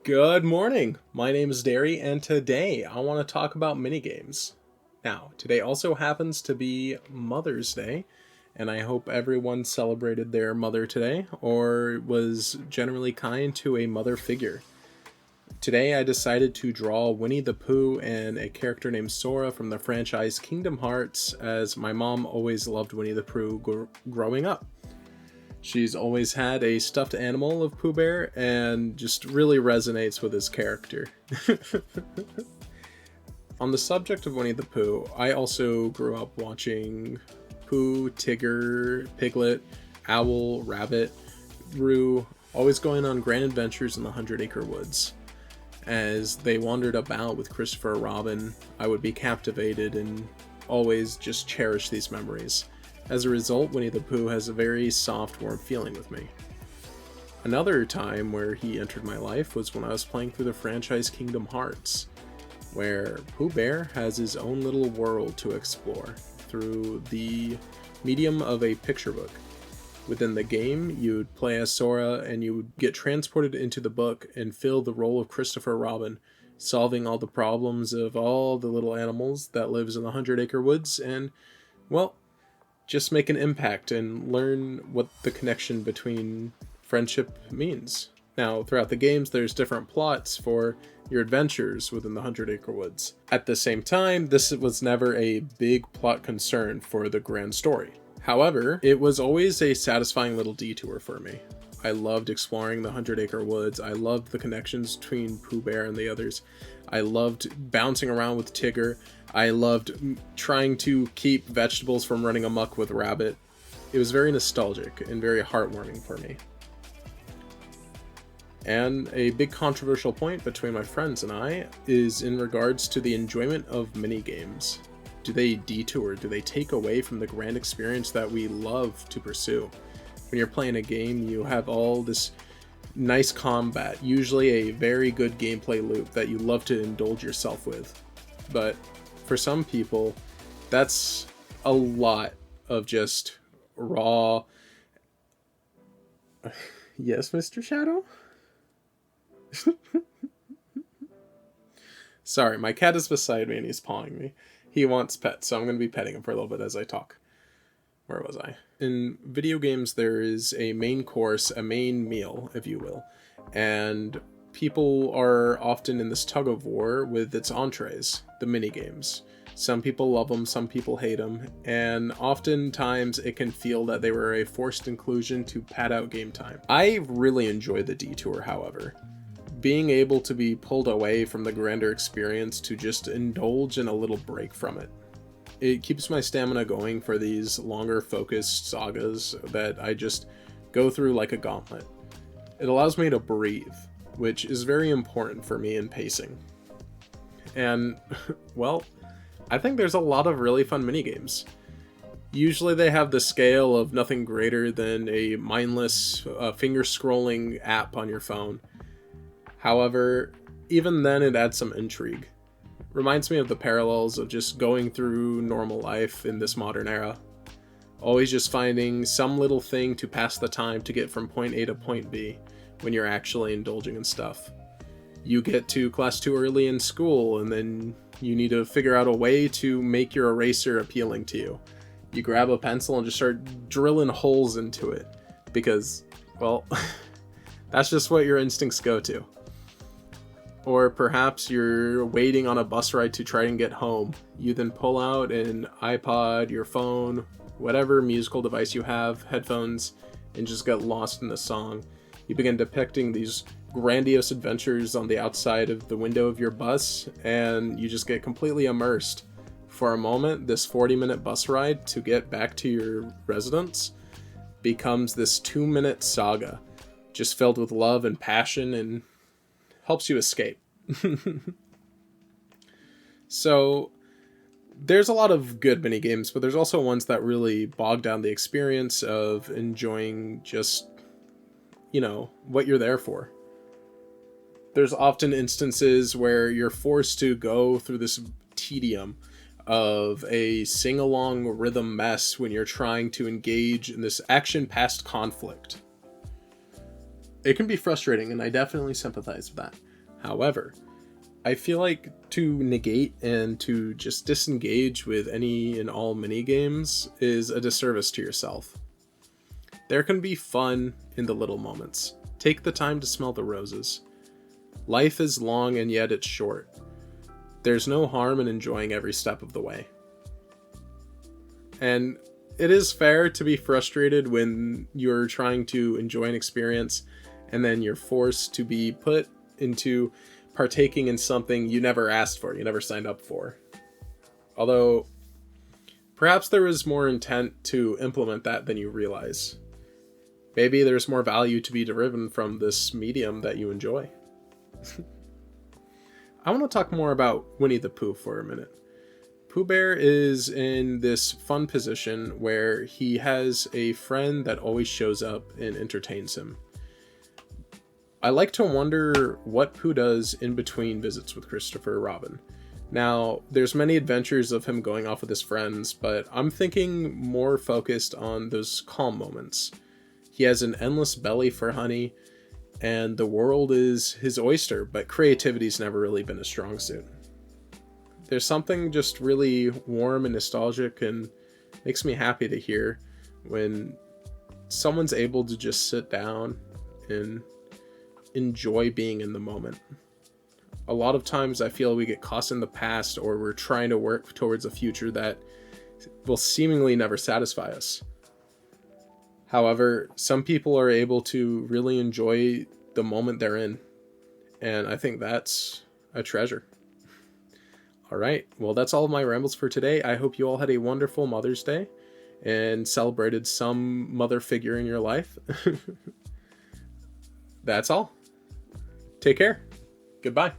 Good morning. My name is Derry, and today I want to talk about minigames. Now, today also happens to be Mother's Day, and I hope everyone celebrated their mother today or was generally kind to a mother figure. Today I decided to draw Winnie the Pooh and a character named Sora from the franchise Kingdom Hearts, as my mom always loved Winnie the Pooh growing up. She's always had a stuffed animal of Pooh Bear and just really resonates with his character. On the subject of Winnie the Pooh, I also grew up watching Pooh, Tigger, Piglet, Owl, Rabbit, Roo, always going on grand adventures in the Hundred Acre Woods. As they wandered about with Christopher Robin, I would be captivated and always just cherish these memories. As a result, Winnie the Pooh has a very soft, warm feeling with me. Another time where he entered my life was when I was playing through the franchise Kingdom Hearts, where Pooh Bear has his own little world to explore through the medium of a picture book. Within the game, you'd play as Sora and you would get transported into the book and fill the role of Christopher Robin, solving all the problems of all the little animals that lives in the Hundred Acre Woods and, well, just make an impact and learn what the connection between friendship means. Now, throughout the games, there's different plots for your adventures within the Hundred Acre Woods. At the same time, this was never a big plot concern for the grand story. However, it was always a satisfying little detour for me. I loved exploring the Hundred Acre Woods. I loved the connections between Pooh Bear and the others. I loved bouncing around with Tigger. I loved trying to keep vegetables from running amok with Rabbit. It was very nostalgic and very heartwarming for me. And a big controversial point between my friends and I is in regards to the enjoyment of minigames. Do they detour? Do they take away from the grand experience that we love to pursue? When you're playing a game, you have all this nice combat, usually a very good gameplay loop that you love to indulge yourself with. But for some people, that's a lot of just raw... Yes, Mr. Shadow? Sorry, my cat is beside me and he's pawing me. He wants pets, so I'm going to be petting him for a little bit as I talk. Where was I? In video games, there is a main course, a main meal, if you will, and people are often in this tug of war with its entrees, the minigames. Some people love them, some people hate them, and oftentimes it can feel that they were a forced inclusion to pad out game time. I really enjoy the detour, however. Being able to be pulled away from the grander experience to just indulge in a little break from it. It keeps my stamina going for these longer focused sagas that I just go through like a gauntlet. It allows me to breathe, which is very important for me in pacing. And, well, I think there's a lot of really fun minigames. Usually they have the scale of nothing greater than a mindless finger-scrolling app on your phone. However, even then it adds some intrigue. Reminds me of the parallels of just going through normal life in this modern era. Always just finding some little thing to pass the time to get from point A to point B when you're actually indulging in stuff. You get to class too early in school and then you need to figure out a way to make your eraser appealing to you. You grab a pencil and just start drilling holes into it because, well, that's just what your instincts go to. Or perhaps you're waiting on a bus ride to try and get home. You then pull out an iPod, your phone, whatever musical device you have, headphones, and just get lost in the song. You begin depicting these grandiose adventures on the outside of the window of your bus, and you just get completely immersed. For a moment, this 40-minute bus ride to get back to your residence becomes this 2-minute saga, just filled with love and passion and helps you escape. So there's a lot of good minigames, but there's also ones that really bog down the experience of enjoying just, what you're there for. There's often instances where you're forced to go through this tedium of a sing-along rhythm mess when you're trying to engage in this action-past conflict. It can be frustrating, and I definitely sympathize with that. However, I feel like to negate and to just disengage with any and all minigames is a disservice to yourself. There can be fun in the little moments. Take the time to smell the roses. Life is long and yet it's short. There's no harm in enjoying every step of the way. And it is fair to be frustrated when you're trying to enjoy an experience and then you're forced to be put into partaking in something you never asked for, you never signed up for. Although, perhaps there was more intent to implement that than you realize. Maybe there's more value to be derived from this medium that you enjoy. I want to talk more about Winnie the Pooh for a minute. Pooh Bear is in this fun position where he has a friend that always shows up and entertains him. I like to wonder what Pooh does in between visits with Christopher Robin. Now, there's many adventures of him going off with his friends, but I'm thinking more focused on those calm moments. He has an endless belly for honey, and the world is his oyster, but creativity's never really been a strong suit. There's something just really warm and nostalgic and makes me happy to hear when someone's able to just sit down and enjoy being in the moment. A lot of times I feel we get caught in the past, or we're trying to work towards a future that will seemingly never satisfy us. However, some people are able to really enjoy the moment they're in, and I think that's a treasure. Alright, well that's all of my rambles for today. I hope you all had a wonderful Mother's Day and celebrated some mother figure in your life. That's all. Take care. Goodbye.